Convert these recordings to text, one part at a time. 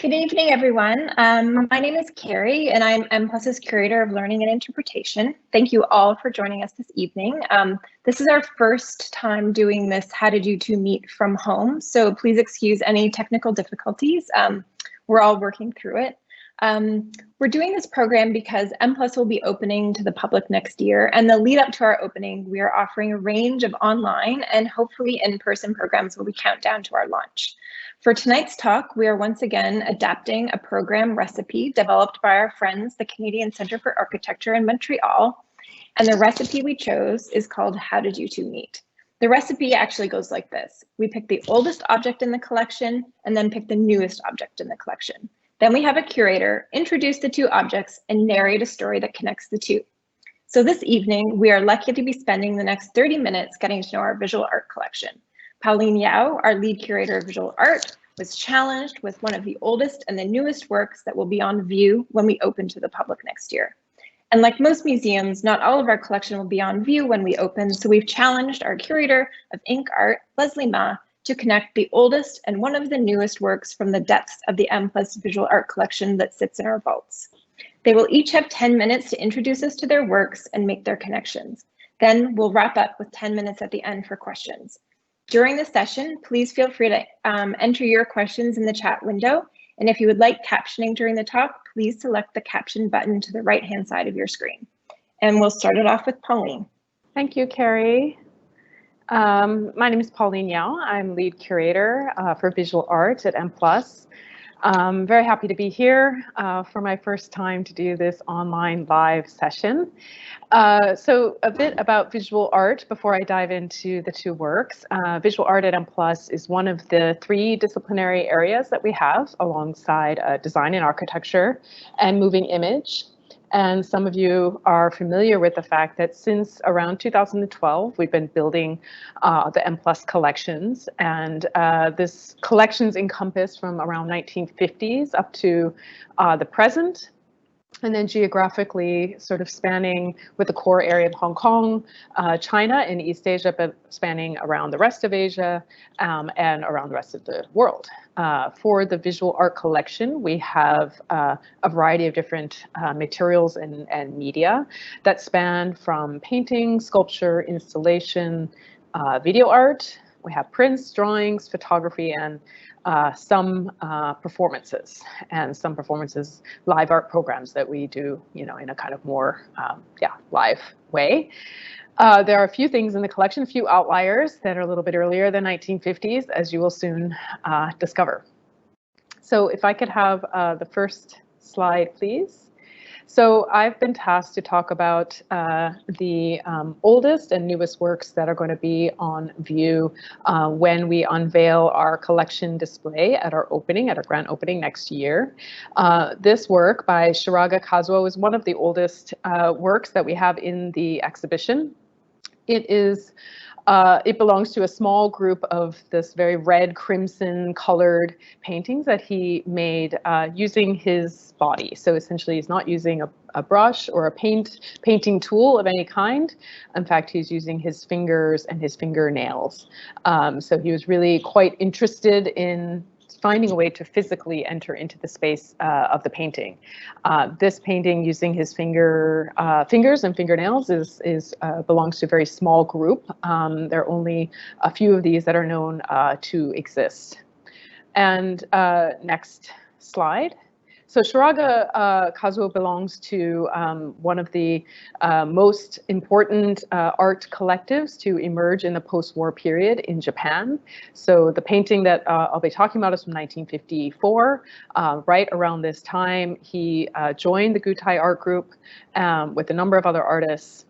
Good evening, everyone. My name is Carrie, and I'm M+'s Curator of Learning and Interpretation. Thank you all for joining us this evening. This is our first time doing this How Did You Two Meet from home, so please excuse any technical difficulties. We're all working through it. We're doing this program because M+ will be opening to the public next year, and the lead up to our opening, we are offering a range of online and hopefully in-person programs where we count down to our launch. For tonight's talk, we are once again adapting a program recipe developed by our friends, the Canadian Centre for Architecture in Montreal. And the recipe we chose is called How Did You Two Meet? The recipe actually goes like this. We pick the oldest object in the collection and then pick the newest object in the collection. Then we have a curator introduce the two objects and narrate a story that connects the two. So this evening, we are lucky to be spending the next 30 minutes getting to know our visual art collection. Pauline Yao, our lead curator of visual art, was challenged with one of the oldest and the newest works that will be on view when we open to the public next year. And like most museums, not all of our collection will be on view when we open, so we've challenged our curator of ink art, Leslie Ma, to connect the oldest and one of the newest works from the depths of the M+ visual art collection that sits in our vaults. They will each have 10 minutes to introduce us to their works and make their connections. Then we'll wrap up with 10 minutes at the end for questions. During the session, please feel free to enter your questions in the chat window. And if you would like captioning during the talk, please select the caption button to the right-hand side of your screen. And we'll start it off with Pauline. Thank you, Carrie. My name is Pauline Yao. I'm lead curator for visual art at M+. I'm very happy to be here for my first time to do this online live session. So a bit about visual art before I dive into the two works. Visual art at M+ is one of the three disciplinary areas that we have alongside design and architecture and moving image. And some of you are familiar with the fact that since around 2012, we've been building the M+ collections. And this collections encompass from around 1950s up to the present. And then geographically sort of spanning with the core area of Hong Kong, China and East Asia, but spanning around the rest of Asia and around the rest of the world. For the visual art collection, we have a variety of different materials and media that span from painting, sculpture, installation, video art. We have prints, drawings, photography, and some performances, live art programs that we do, in a kind of more, live way. There are a few things in the collection, a few outliers that are a little bit earlier than 1950s, as you will soon discover. So if I could have the first slide, please. So I've been tasked to talk about the oldest and newest works that are going to be on view when we unveil our collection display at our grand opening next year. This work by Shiraga Kazuo is one of the oldest works that we have in the exhibition. It belongs to a small group of this very red crimson colored paintings that he made using his body. So essentially he's not using a brush or a painting tool of any kind. In fact, he's using his fingers and his fingernails. So he was really quite interested in finding a way to physically enter into the space of the painting. This painting using his fingers and fingernails belongs to a very small group. There are only a few of these that are known to exist. And next slide. So Shiraga Kazuo belongs to one of the most important art collectives to emerge in the post-war period in Japan. So the painting that I'll be talking about is from 1954. Right around this time, he joined the Gutai art group with a number of other artists.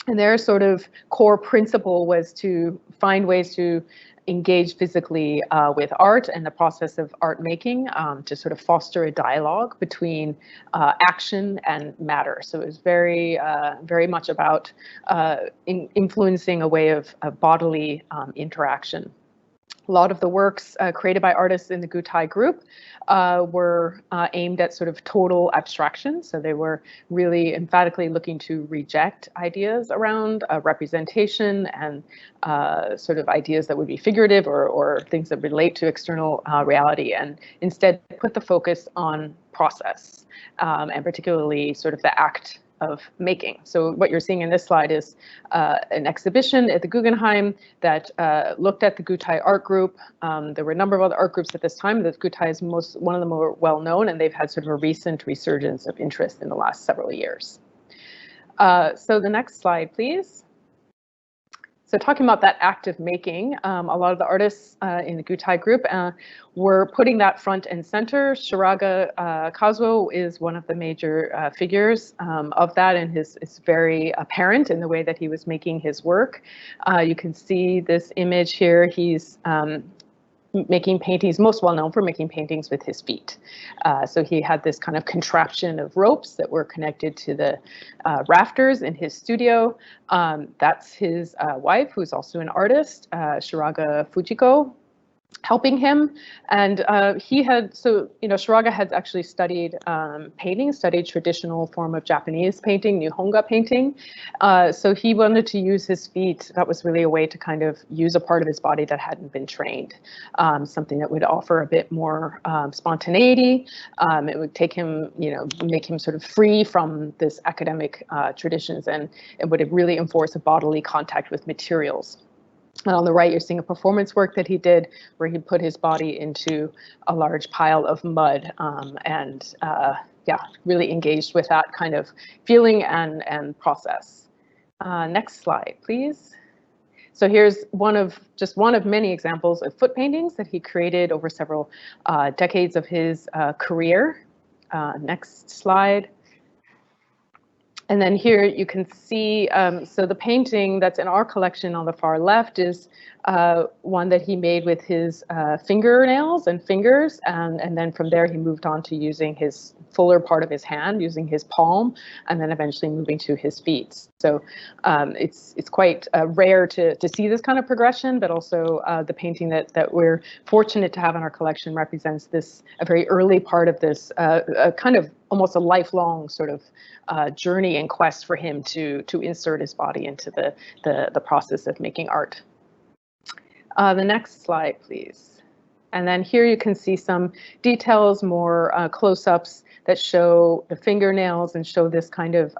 And their sort of core principle was to find ways to engage physically with art and the process of art making to sort of foster a dialogue between action and matter. So it was very much about influencing a way of bodily interaction. A lot of the works created by artists in the Gutai group were aimed at sort of total abstraction. So they were really emphatically looking to reject ideas around representation and sort of ideas that would be figurative or things that relate to external reality, and instead put the focus on process and particularly sort of the act of making. So what you're seeing in this slide is an exhibition at the Guggenheim that looked at the Gutai art group. There were a number of other art groups at this time. The Gutai is one of the more well-known, and they've had sort of a recent resurgence of interest in the last several years. So the next slide, please. So talking about that act of making, a lot of the artists in the Gutai group were putting that front and center. Shiraga Kazuo is one of the major figures of that, and it's very apparent in the way that he was making his work. You can see this image here. He's making paintings, most well known for making paintings with his feet. So he had this kind of contraption of ropes that were connected to the rafters in his studio. That's his wife, who's also an artist, Shiraga Fujiko, helping him. And he had, so, you know, Shiraga had actually studied painting, studied traditional form of Japanese painting, Nihonga painting. So he wanted to use his feet. That was really a way to kind of use a part of his body that hadn't been trained, something that would offer a bit more spontaneity. It would take him, you know, make him sort of free from this academic traditions, and it would really enforce a bodily contact with materials. And on the right, you're seeing a performance work that he did where he put his body into a large pile of mud and yeah, really engaged with that kind of feeling and process. Next slide, please. So here's just one of many examples of foot paintings that he created over several decades of his career. Next slide. And then here you can see, so the painting that's in our collection on the far left is one that he made with his fingernails and fingers. And then from there, he moved on to using his fuller part of his hand, using his palm, and then eventually moving to his feet. So it's quite rare to see this kind of progression, but also the painting that we're fortunate to have in our collection represents a very early part of this kind of almost a lifelong sort of journey and quest for him to insert his body into the process of making art. The next slide, please. And then here you can see some details, more close-ups that show the fingernails and show this kind of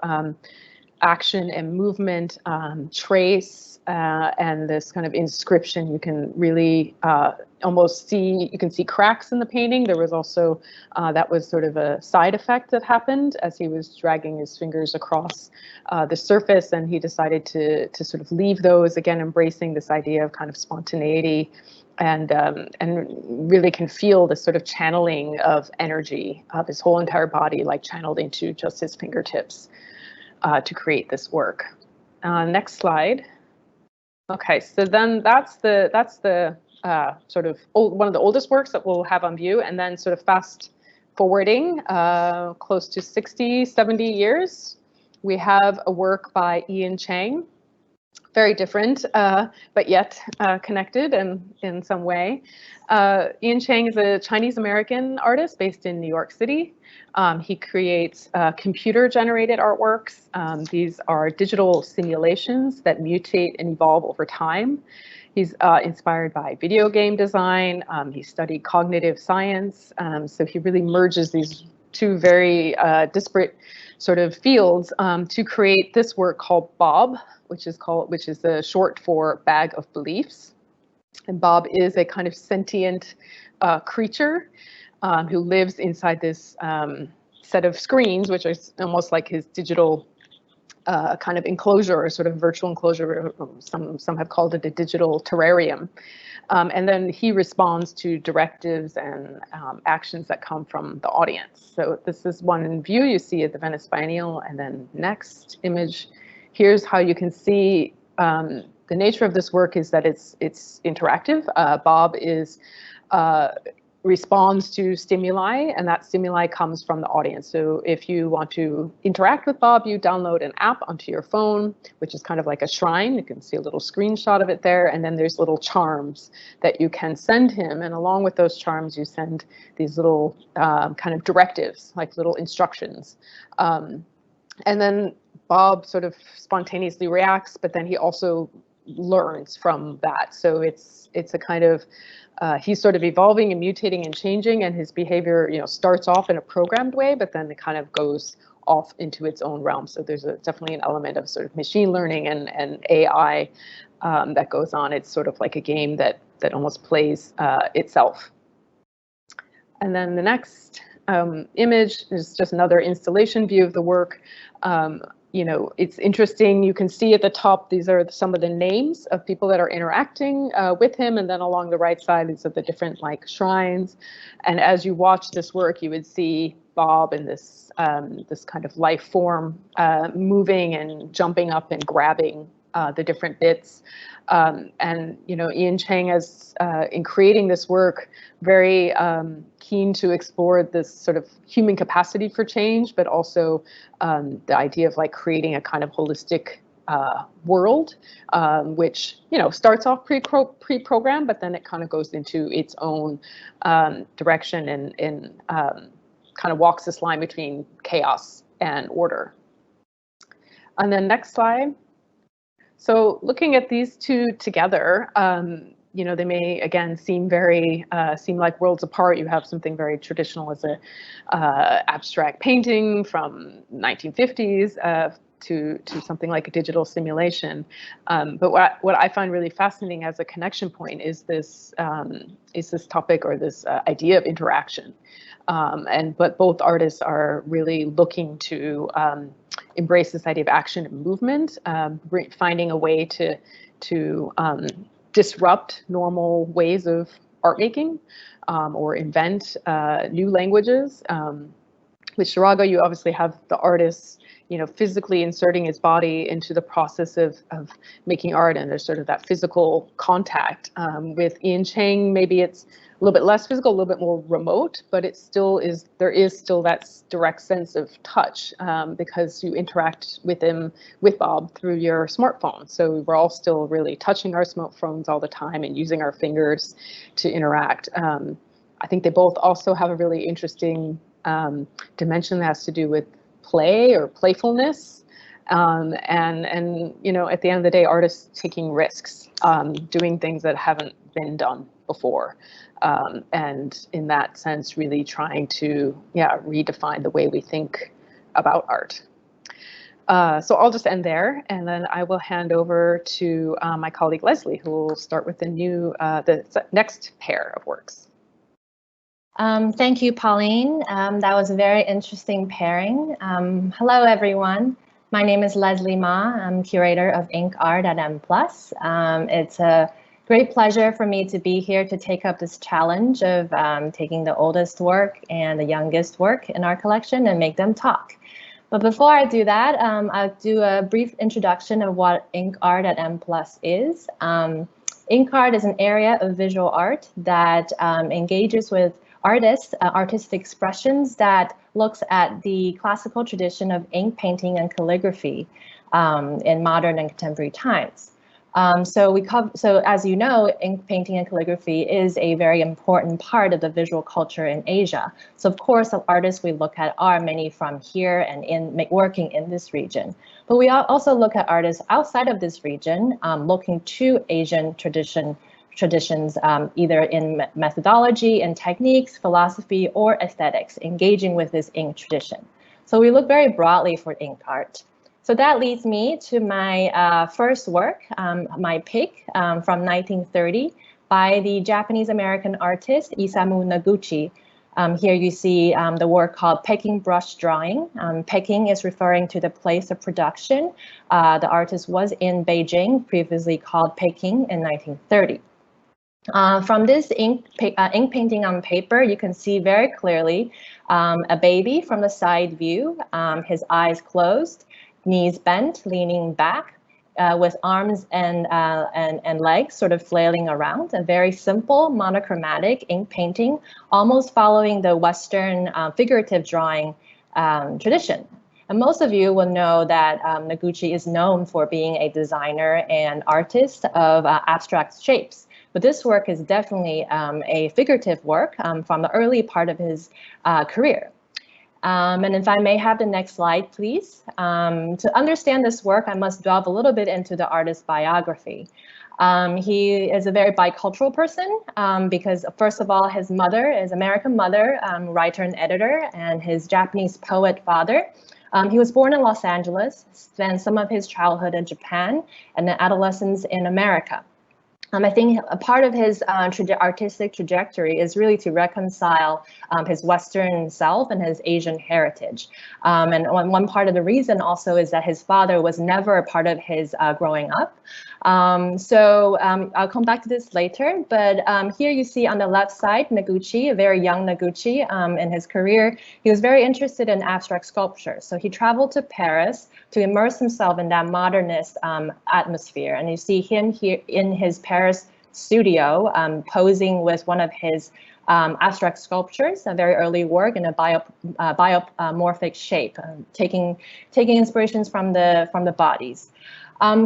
action and movement trace and this kind of inscription. You can really almost see, you can see cracks in the painting. There was also, that was sort of a side effect that happened as he was dragging his fingers across the surface, and he decided to sort of leave those, again, embracing this idea of kind of spontaneity and really can feel the sort of channeling of energy of his whole entire body, like channeled into just his fingertips to create this work. Next slide. Okay, so then that's the sort of one of the oldest works that we'll have on view, and then sort of fast forwarding close to 60, 70 years, we have a work by Ian Chang. Very different, but yet connected in some way. Ian Chang is a Chinese-American artist based in New York City. He creates computer-generated artworks. These are digital simulations that mutate and evolve over time. He's inspired by video game design. He studied cognitive science. So he really merges these two very disparate sort of fields to create this work called Bob, which is the short for Bag of Beliefs. And Bob is a kind of sentient creature who lives inside this set of screens, which is almost like his digital kind of enclosure, or sort of virtual enclosure. Some have called it a digital terrarium. And then he responds to directives and actions that come from the audience. So this is one view you see at the Venice Biennial, and then next image. Here's how you can see the nature of this work is that it's interactive. Bob is responds to stimuli, and that stimuli comes from the audience. So if you want to interact with Bob, you download an app onto your phone, which is kind of like a shrine. You can see a little screenshot of it there, and then there's little charms that you can send him, and along with those charms, you send these little kind of directives, like little instructions. And then Bob sort of spontaneously reacts, but then he also learns from that. So it's a kind of he's sort of evolving and mutating and changing, and his behavior, starts off in a programmed way, but then it kind of goes off into its own realm. So there's definitely an element of sort of machine learning and AI that goes on. It's sort of like a game that almost plays itself. And then the next image is just another installation view of the work. It's interesting. You can see at the top, these are some of the names of people that are interacting with him. And then along the right side, these are the different shrines. And as you watch this work, you would see Bob in this kind of life form moving and jumping up and grabbing the different bits. And Ian Chang is in creating this work very keen to explore this sort of human capacity for change, but also the idea of creating a kind of holistic world, which starts off pre-programmed, but then it kind of goes into its own direction and kind of walks this line between chaos and order. And then next slide. So looking at these two together, they may again seem like worlds apart. You have something very traditional as a abstract painting from 1950s to something like a digital simulation. But what I find really fascinating as a connection point is this topic or this idea of interaction. But both artists are really looking to embrace this idea of action and movement, finding a way to disrupt normal ways of art making or invent new languages. With Shiraga, you obviously have the artist, physically inserting his body into the process of making art, and there's sort of that physical contact. With Ian Chang, maybe it's a little bit less physical, a little bit more remote, but there is still that direct sense of touch because you interact with Bob through your smartphone. So we're all still really touching our smartphones all the time and using our fingers to interact. I think they both also have a really interesting dimension that has to do with play or playfulness. And at the end of the day, artists taking risks, doing things that haven't been done before. And in that sense, really trying to redefine the way we think about art. So I'll just end there, and then I will hand over to my colleague Leslie, who will start with the next pair of works. Thank you, Pauline. That was a very interesting pairing. Hello, everyone. My name is Leslie Ma. I'm curator of ink art at M+. It's a great pleasure for me to be here to take up this challenge of taking the oldest work and the youngest work in our collection and make them talk. But before I do that, I'll do a brief introduction of what ink art at M+ is. Ink art is an area of visual art that engages with artistic expressions that looks at the classical tradition of ink painting and calligraphy in modern and contemporary times. So as you know, ink painting and calligraphy is a very important part of the visual culture in Asia. So of course, the artists we look at are many from here and working in this region. But we also look at artists outside of this region, looking to Asian traditions, either in methodology and techniques, philosophy, or aesthetics, engaging with this ink tradition. So we look very broadly for ink art. So that leads me to my first work, my pick from 1930 by the Japanese-American artist Isamu Noguchi. Here you see the work called Peking Brush Drawing. Peking is referring to the place of production. The artist was in Beijing, previously called Peking, in 1930. From this ink painting on paper, you can see very clearly a baby from the side view, his eyes closed, knees bent, leaning back, with arms and legs sort of flailing around. A very simple monochromatic ink painting, almost following the Western figurative drawing tradition. And most of you will know that Noguchi is known for being a designer and artist of abstract shapes. But this work is definitely a figurative work from the early part of his career. And if I may have the next slide, please. To understand this work, I must delve a little bit into the artist's biography. He is a very bicultural person because, first of all, his mother is American mother, writer and editor, and his Japanese poet father. He was born in Los Angeles, spent some of his childhood in Japan, and then adolescence in America. I think a part of his artistic trajectory is really to reconcile his Western self and his Asian heritage. And one part of the reason also is that his father was never a part of his growing up. I'll come back to this later, but here you see on the left side, Noguchi, a very young Noguchi in his career. He was very interested in abstract sculpture. So he traveled to Paris to immerse himself in that modernist atmosphere. And you see him here in his Paris studio posing with one of his abstract sculptures, a very early work in a biomorphic shape, taking inspirations from the bodies.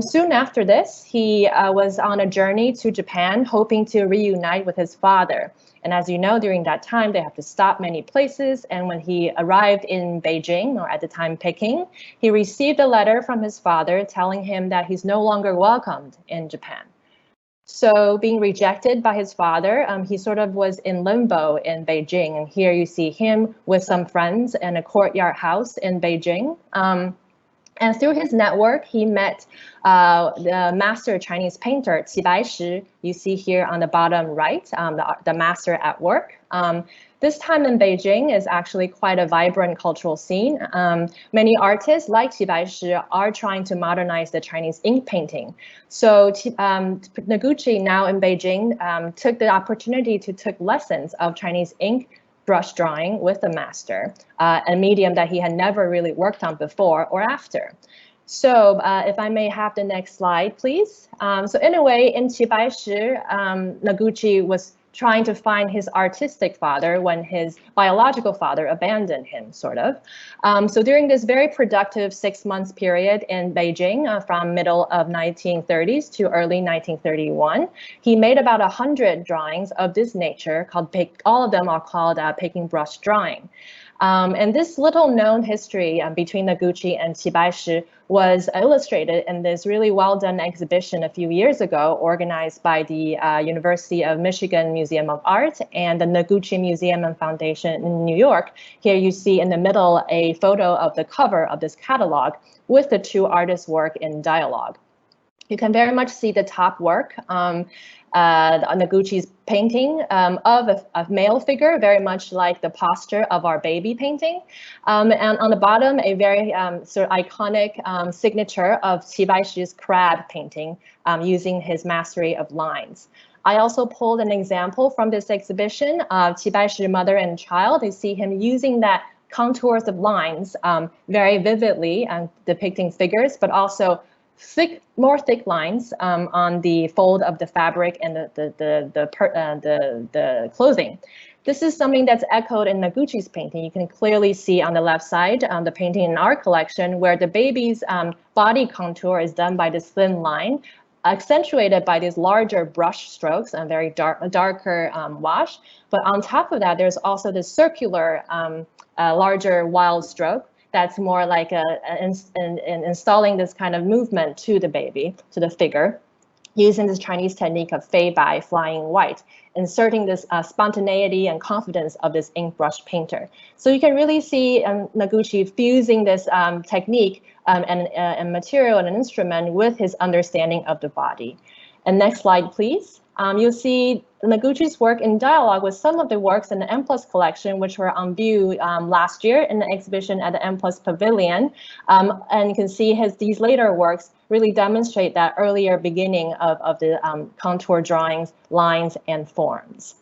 Soon after this, he was on a journey to Japan, hoping to reunite with his father. And as you know, during that time, they have to stop many places. And when he arrived in Beijing, or at the time Peking, he received a letter from his father telling him that he's no longer welcomed in Japan. So being rejected by his father, he sort of was in limbo in Beijing. And here you see him with some friends in a courtyard house in Beijing. And through his network, he met the master Chinese painter, Qi Baishi. You see here on the bottom right, the master at work. This time in Beijing is actually quite a vibrant cultural scene. Many artists like Qi Baishi are trying to modernize the Chinese ink painting. So Noguchi, now in Beijing, took the opportunity to take lessons of Chinese ink brush drawing with the master, a medium that he had never really worked on before or after. So if I may have the next slide, please. So in a way, in Qi Baishi, Noguchi was trying to find his artistic father when his biological father abandoned him, sort of. So during this very productive 6 months period in Beijing, from middle of 1930s to early 1931, he made about 100 drawings of this nature, all of them are called Peking brush drawing. And this little known history between Noguchi and Qi Baishi was illustrated in this really well done exhibition a few years ago, organized by the University of Michigan Museum of Art and the Noguchi Museum and Foundation in New York. Here you see in the middle a photo of the cover of this catalog with the two artists' work in dialogue. You can very much see the top work, Noguchi's painting of a male figure, very much like the posture of our baby painting. And on the bottom, a very sort of iconic signature of Qi Baishi's crab painting using his mastery of lines. I also pulled an example from this exhibition of Qi Baishi, mother and child. You see him using that contours of lines very vividly, depicting figures, but also more thick lines on the fold of the fabric and the clothing. This is something that's echoed in Noguchi's painting. You can clearly see on the left side, the painting in our collection, where the baby's body contour is done by this thin line, accentuated by these larger brush strokes and very darker wash. But on top of that, there's also this circular, larger wild stroke that's more like installing this kind of movement to the baby, to the figure, using this Chinese technique of fei bai, flying white, inserting this spontaneity and confidence of this ink brush painter. So you can really see Noguchi fusing this technique and material and an instrument with his understanding of the body. And next slide, please. You'll see Noguchi's work in dialogue with some of the works in the M+ collection, which were on view last year in the exhibition at the M+ Pavilion. And you can see these later works really demonstrate that earlier beginning of the contour drawings, lines, and forms.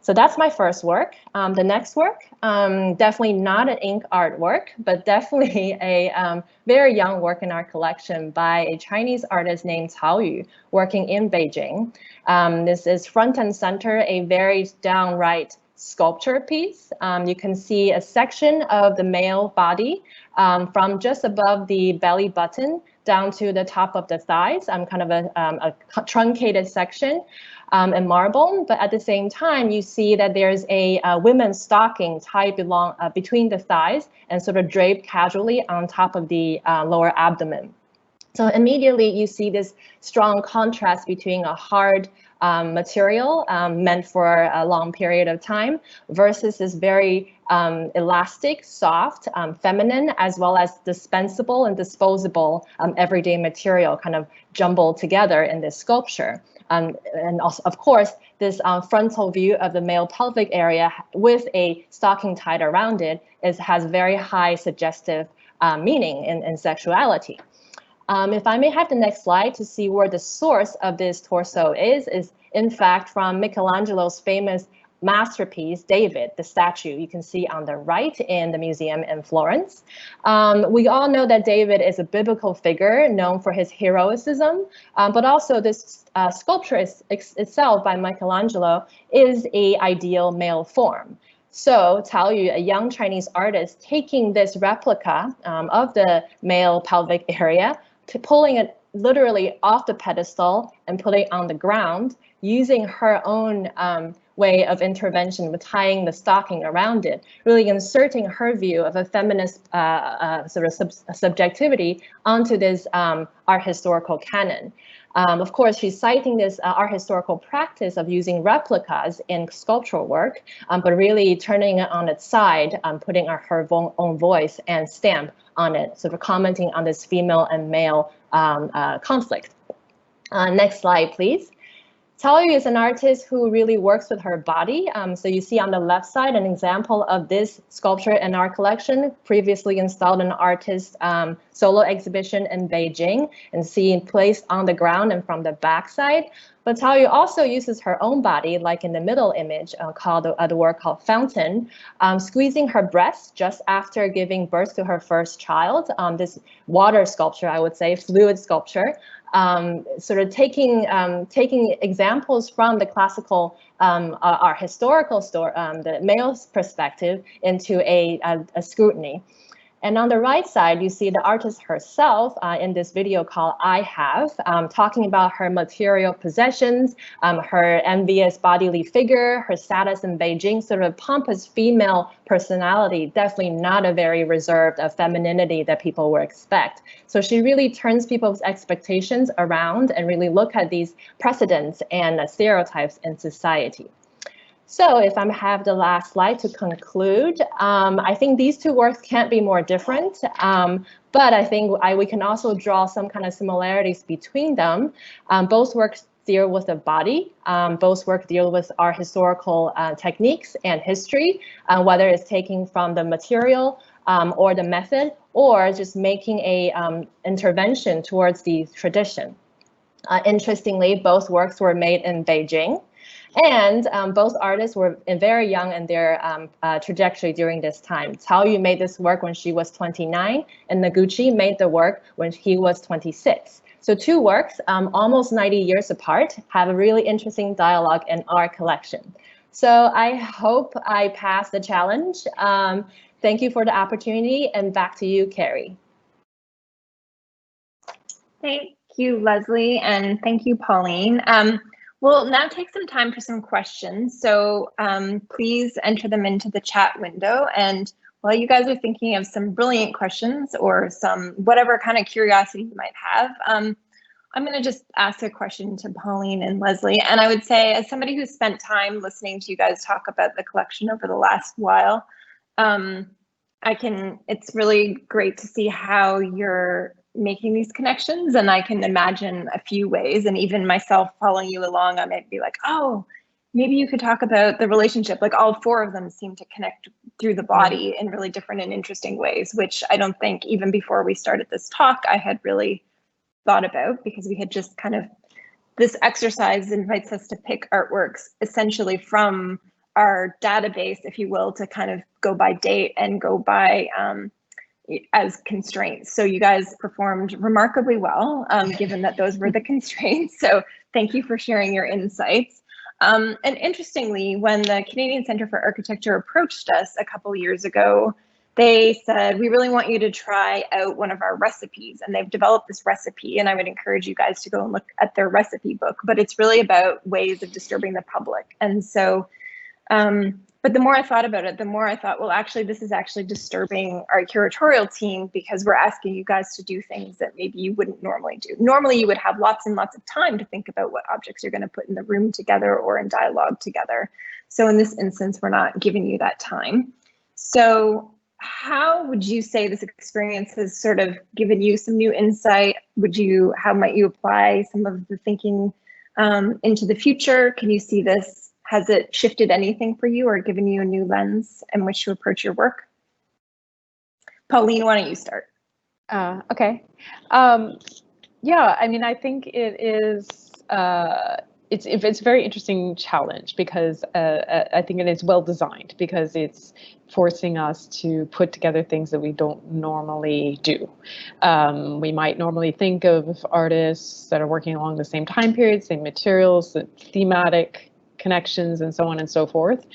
So that's my first work. The next work, definitely not an ink art work, but definitely a very young work in our collection by a Chinese artist named Cao Yu, working in Beijing. This is front and center, a very downright sculpture piece. You can see a section of the male body from just above the belly button down to the top of the thighs, kind of a truncated section in marble. But at the same time, you see that there's a women's stocking tied between the thighs and sort of draped casually on top of the lower abdomen. So immediately you see this strong contrast between a hard material meant for a long period of time versus this very elastic, soft, feminine, as well as dispensable and disposable everyday material kind of jumbled together in this sculpture. And also, of course, this frontal view of the male pelvic area with a stocking tied around it has very high suggestive meaning in sexuality. If I may have the next slide to see where the source of this torso is in fact from Michelangelo's famous masterpiece, David, the statue you can see on the right in the museum in Florence. We all know that David is a biblical figure known for his heroism, but also this sculpture itself by Michelangelo is an ideal male form. So Cao Yu, a young Chinese artist, taking this replica of the male pelvic area, pulling it literally off the pedestal and putting it on the ground, using her own way of intervention with tying the stocking around it, really inserting her view of a feminist sort of subjectivity onto this art historical canon. Of course, she's citing this art historical practice of using replicas in sculptural work, but really turning it on its side, putting her own voice and stamp on it, sort of commenting on this female and male conflict. Next slide, please. Cao Yu is an artist who really works with her body. So you see on the left side an example of this sculpture in our collection, previously installed in an artist solo exhibition in Beijing and seen placed on the ground and from the backside. But Cao Yu also uses her own body, like in the middle image called the work called Fountain, squeezing her breast just after giving birth to her first child. This water sculpture, I would say, fluid sculpture. Sort of taking examples from the classical our historical the male's perspective into a scrutiny. And on the right side, you see the artist herself in this video called I Have, talking about her material possessions, her envious bodily figure, her status in Beijing, sort of pompous female personality, definitely not a very reserved femininity that people would expect. So she really turns people's expectations around and really look at these precedents and stereotypes in society. So if I have the last slide to conclude, I think these two works can't be more different, but I think we can also draw some kind of similarities between them. Both works deal with the body, both works deal with our historical techniques and history, whether it's taking from the material or the method, or just making a intervention towards the tradition. Interestingly, both works were made in Beijing. And both artists were very young in their trajectory during this time. Cao Yu made this work when she was 29, and Noguchi made the work when he was 26. So two works, almost 90 years apart, have a really interesting dialogue in our collection. So I hope I passed the challenge. Thank you for the opportunity, and back to you, Carrie. Thank you, Leslie, and thank you, Pauline. We'll now take some time for some questions. So please enter them into the chat window. And while you guys are thinking of some brilliant questions or some whatever kind of curiosity you might have, I'm going to just ask a question to Pauline and Leslie. And I would say, as somebody who's spent time listening to you guys talk about the collection over the last while, it's really great to see how you're making these connections, and I can imagine a few ways, and even myself following you along, I might be like, oh, maybe you could talk about the relationship. Like all four of them seem to connect through the body in really different and interesting ways, which I don't think even before we started this talk I had really thought about, because we had just kind of, this exercise invites us to pick artworks essentially from our database, if you will, to kind of go by date and go by as constraints. So you guys performed remarkably well, given that those were the constraints. So thank you for sharing your insights. And interestingly, when the Canadian Centre for Architecture approached us a couple years ago, they said, we really want you to try out one of our recipes. And they've developed this recipe, and I would encourage you guys to go and look at their recipe book, but it's really about ways of disturbing the public. And so, but the more I thought about it, the more I thought, well, actually, this is actually disturbing our curatorial team, because we're asking you guys to do things that maybe you wouldn't normally do. Normally, you would have lots and lots of time to think about what objects you're going to put in the room together or in dialogue together. So in this instance, we're not giving you that time. So how would you say this experience has sort of given you some new insight? How might you apply some of the thinking into the future? Can you see this? Has it shifted anything for you or given you a new lens in which to approach your work? Pauline, why don't you start? Okay. Yeah, I mean, I think it is, it's a very interesting challenge, because I think it is well designed, because it's forcing us to put together things that we don't normally do. We might normally think of artists that are working along the same time period, same materials, thematic connections, and so on and so forth.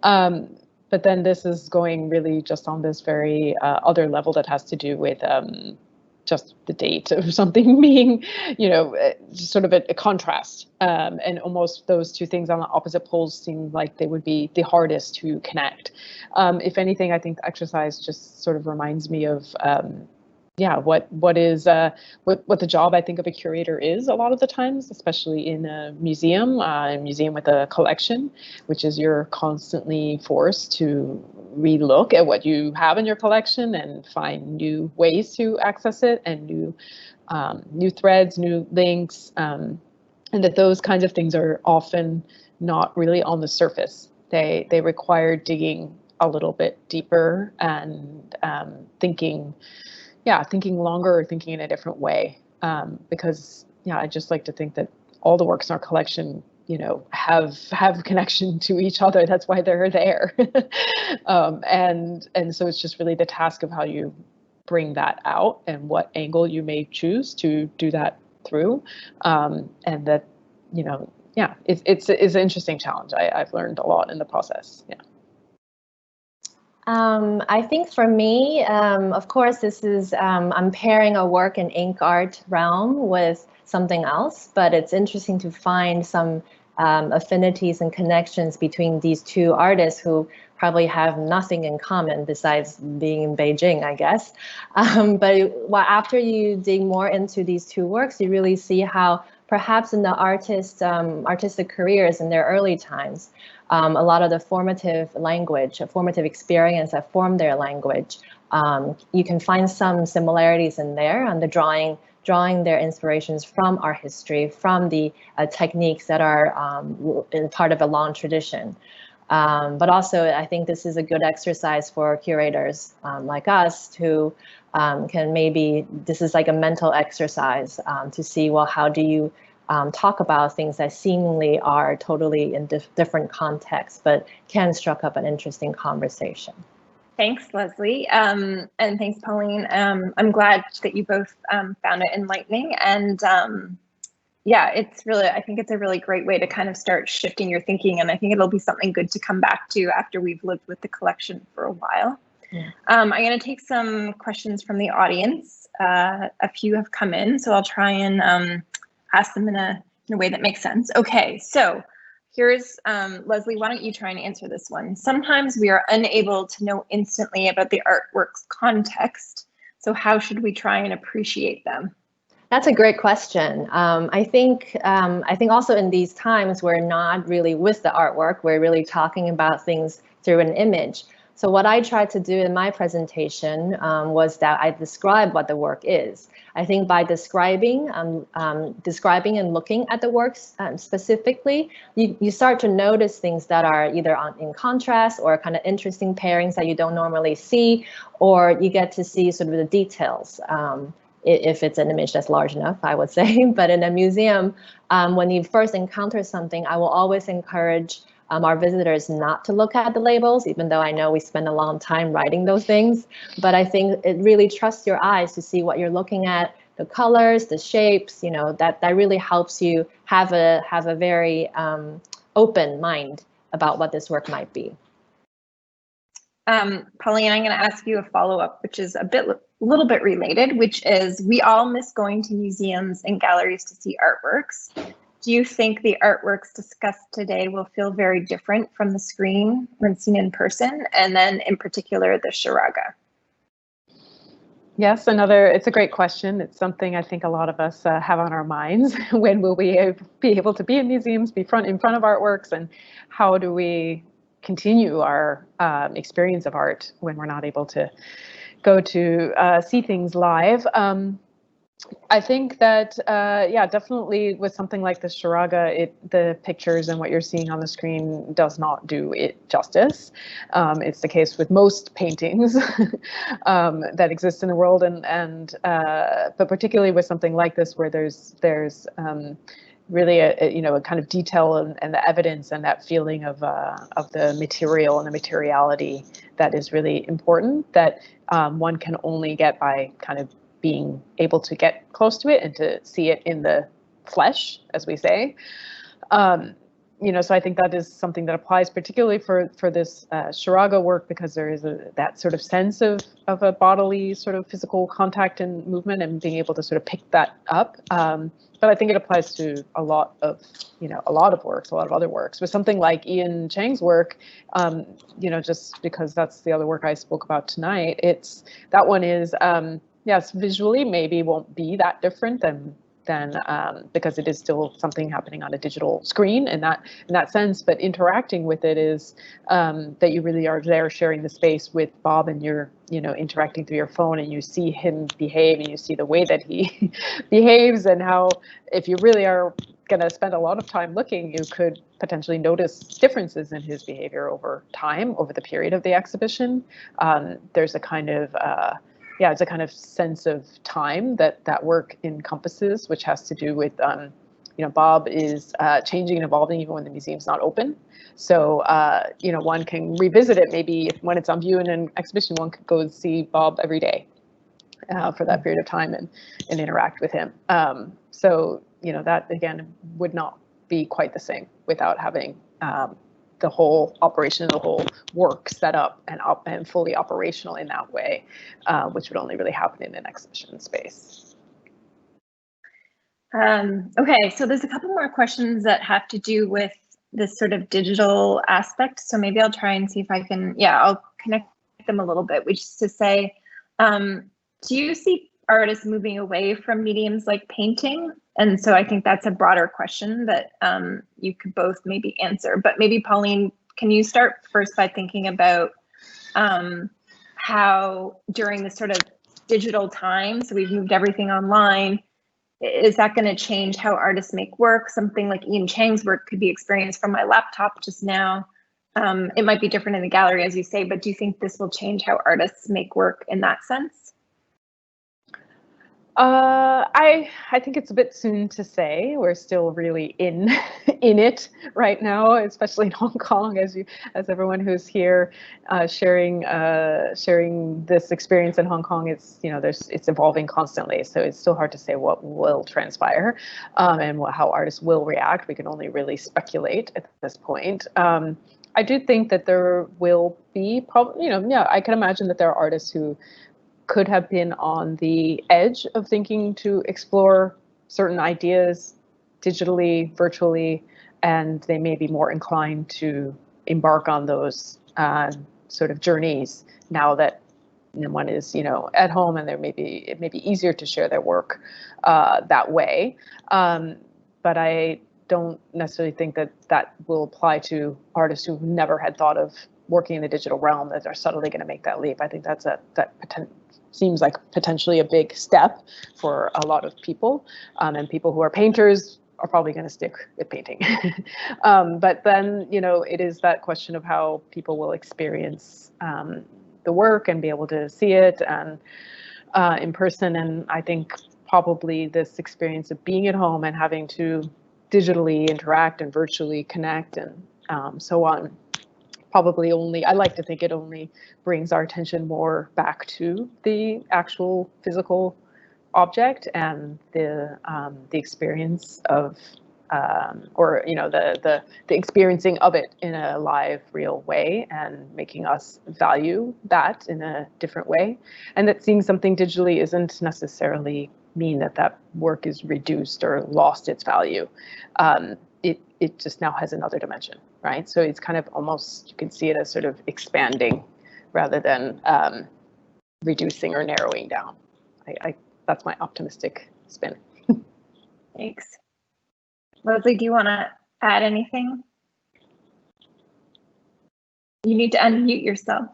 But then this is going really just on this very other level that has to do with just the date of something being, just sort of a contrast. And almost those two things on the opposite poles seem like they would be the hardest to connect. If anything, I think the exercise just sort of reminds me of what the job, I think, of a curator is a lot of the times, especially in a museum with a collection, which is you're constantly forced to relook at what you have in your collection and find new ways to access it, and new threads, new links, and that those kinds of things are often not really on the surface. They require digging a little bit deeper and thinking longer, or thinking in a different way, because I just like to think that all the works in our collection, have connection to each other. That's why they're there. And so it's just really the task of how you bring that out and what angle you may choose to do that through, and that it's an interesting challenge. I've learned a lot in the process. I think for me, of course, this is, I'm pairing a work in ink art realm with something else, but it's interesting to find some affinities and connections between these two artists who probably have nothing in common besides being in Beijing, I guess. But after you dig more into these two works, you really see how perhaps in the artistic careers in their early times, a lot of the formative experience that formed their language, you can find some similarities in there on the drawing their inspirations from art history, from the techniques that are part of a long tradition. But also, I think this is a good exercise for curators like us who can this is like a mental exercise to see, well, how do you talk about things that seemingly are totally in different contexts, but can struck up an interesting conversation. Thanks, Leslie. And thanks, Pauline. I'm glad that you both found it enlightening. And I think it's a really great way to kind of start shifting your thinking. And I think it'll be something good to come back to after we've lived with the collection for a while. Yeah. I'm going to take some questions from the audience. A few have come in, so I'll try and ask them in a way that makes sense. Okay, so here's, Leslie, why don't you try and answer this one? Sometimes we are unable to know instantly about the artwork's context. So how should we try and appreciate them? That's a great question. I think also in these times, we're not really with the artwork. We're really talking about things through an image. So what I tried to do in my presentation was that I describe what the work is. I think by describing and looking at the works specifically, you start to notice things that are either in contrast or kind of interesting pairings that you don't normally see, or you get to see sort of the details. If it's an image that's large enough, I would say. But in a museum, when you first encounter something, I will always encourage our visitors not to look at the labels, even though I know we spend a long time writing those things. But I think it really trusts your eyes to see what you're looking at, the colors, the shapes, that really helps you have a very open mind about what this work might be. Pauline, I'm going to ask you a follow-up, which is a little bit related, which is we all miss going to museums and galleries to see artworks. Do you think the artworks discussed today will feel very different from the screen when seen in person? And then in particular, the Charaga? Yes, it's a great question. It's something I think a lot of us have on our minds. When will we be able to be in museums, be in front of artworks, and how do we continue our experience of art when we're not able to go to see things live? I think that, yeah, definitely with something like the Charaga, the pictures and what you're seeing on the screen does not do it justice. It's the case with most paintings that exist in the world, but particularly with something like this, where there's really a kind of detail and the evidence and that feeling of the material and the materiality that is really important, that one can only get by kind of being able to get close to it and to see it in the flesh, as we say. So I think that is something that applies particularly for this Charaga work, because there is that sort of sense of a bodily sort of physical contact and movement and being able to sort of pick that up. But I think it applies to a lot of works, a lot of other works. With something like Ian Chang's work, just because that's the other work I spoke about tonight, that one is, yes, visually maybe won't be that different than because it is still something happening on a digital screen in that sense, but interacting with it is that you really are there sharing the space with Bob, and you're interacting through your phone, and you see him behave, and you see the way that he behaves, and how, if you really are going to spend a lot of time looking, you could potentially notice differences in his behavior over time, over the period of the exhibition. There's a kind of it's a kind of sense of time that work encompasses, which has to do with, Bob is changing and evolving even when the museum's not open. So, one can revisit it maybe when it's on view in an exhibition. One could go and see Bob every day for that period of time and interact with him. So, that again would not be quite the same without having the whole operation, the whole work set up and fully operational in that way, which would only really happen in an exhibition space. Okay, so there's a couple more questions that have to do with this sort of digital aspect. So maybe I'll try and see if I can, I'll connect them a little bit, which is to say, do you see artists moving away from mediums like painting? And so I think that's a broader question that you could both maybe answer. But maybe Pauline, can you start first by thinking about how during this sort of digital time, so we've moved everything online, is that going to change how artists make work? Something like Ian Chang's work could be experienced from my laptop just now. It might be different in the gallery, as you say, but do you think this will change how artists make work in that sense? I think it's a bit soon to say. We're still really in it right now, especially in Hong Kong, as everyone who's here sharing this experience in Hong Kong. It's it's evolving constantly, so it's still hard to say what will transpire and how artists will react. We can only really speculate at this point. I do think that there will be probably, I can imagine that there are artists who could have been on the edge of thinking to explore certain ideas digitally, virtually, and they may be more inclined to embark on those sort of journeys now that one is, at home, and it may be easier to share their work that way. But I don't necessarily think that will apply to artists who never had thought of working in the digital realm, that are suddenly going to make that leap. I think that seems like potentially a big step for a lot of people, and people who are painters are probably going to stick with painting. But then, it is that question of how people will experience the work and be able to see it and in person. And I think probably this experience of being at home and having to digitally interact and virtually connect and so on. Probably only, I like to think it only brings our attention more back to the actual physical object and the experience of, or the experiencing of it in a live, real way, and making us value that in a different way. And that seeing something digitally isn't necessarily mean that that work is reduced or lost its value. It just now has another dimension, right? So it's kind of almost, you can see it as sort of expanding rather than reducing or narrowing down. That's my optimistic spin. Thanks. Leslie, do you want to add anything? You need to unmute yourself.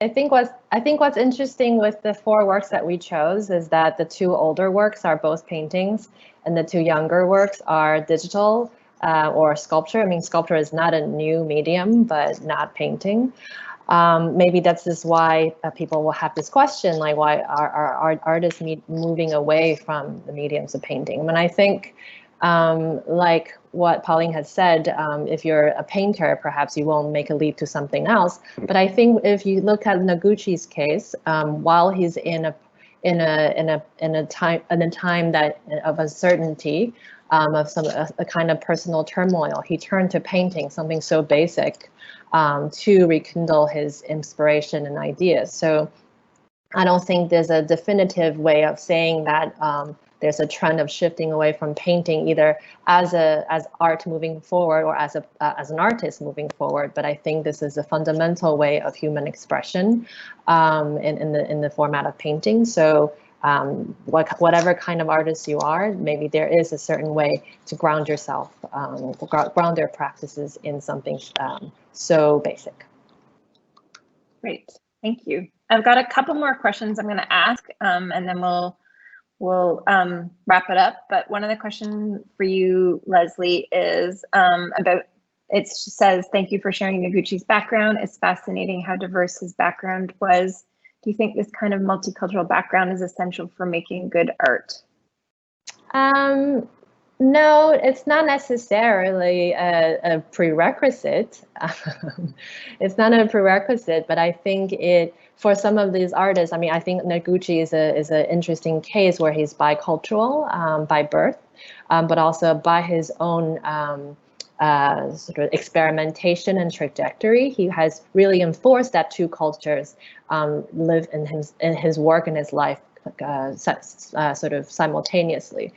I think what's interesting with the 4 works that we chose is that the 2 older works are both paintings, and the 2 younger works are digital or sculpture. I mean, sculpture is not a new medium, but not painting. Maybe that's just why people will have this question, like, why are artists moving away from the mediums of painting? I mean, I think, like what Pauline has said, if you're a painter, perhaps you won't make a leap to something else. But I think if you look at Noguchi's case, while he's in a time that of uncertainty, of a kind of personal turmoil, he turned to painting, something so basic, to rekindle his inspiration and ideas. So I don't think there's a definitive way of saying that there's a trend of shifting away from painting, either as art moving forward or as an artist moving forward. But I think this is a fundamental way of human expression in the format of painting. So whatever kind of artist you are, maybe there is a certain way to ground yourself, ground their practices in something so basic. Great, thank you. I've got a couple more questions I'm going to ask, and then we'll wrap it up. But one of the questions for you, Leslie, is about, it says, thank you for sharing Noguchi's background. It's fascinating how diverse his background was. Do you think this kind of multicultural background is essential for making good art? No, it's not necessarily a prerequisite. It's not a prerequisite, but I think for some of these artists, I mean, I think Noguchi is an interesting case where he's bicultural by birth, but also by his own sort of experimentation and trajectory. He has really enforced that 2 cultures live in his work and his life sort of simultaneously.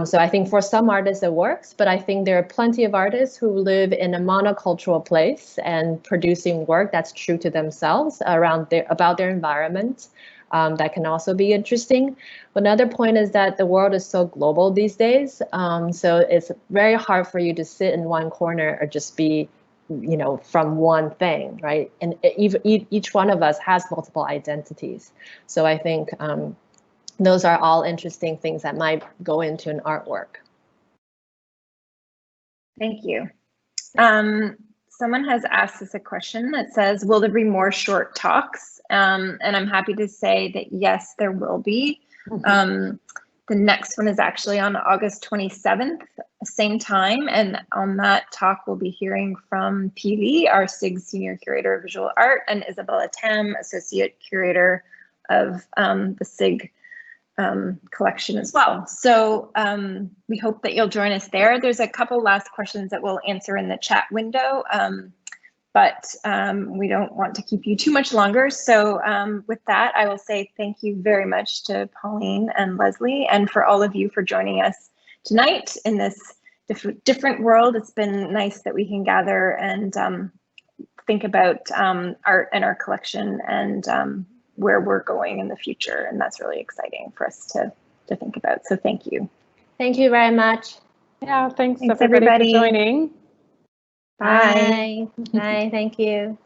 So I think for some artists it works, but I think there are plenty of artists who live in a monocultural place and producing work that's true to themselves about their environment. That can also be interesting. But another point is that the world is so global these days. So it's very hard for you to sit in one corner or just be, from one thing, right? And each one of us has multiple identities. So I think those are all interesting things that might go into an artwork. Thank you. Someone has asked us a question that says, will there be more short talks? And I'm happy to say that yes, there will be. Mm-hmm. The next one is actually on August 27th, same time. And on that talk, we'll be hearing from PV, our SIG Senior Curator of Visual Art, and Isabella Tam, Associate Curator of the SIG collection as well. So we hope that you'll join us there. There's a couple last questions that we'll answer in the chat window, but we don't want to keep you too much longer. So with that, I will say thank you very much to Pauline and Leslie, and for all of you for joining us tonight in this different world. It's been nice that we can gather and think about art and our collection and where we're going in the future, and that's really exciting for us to think about. So thank you. Thank you very much. Yeah, thanks everybody for joining. Bye. Bye. Bye. Thank you.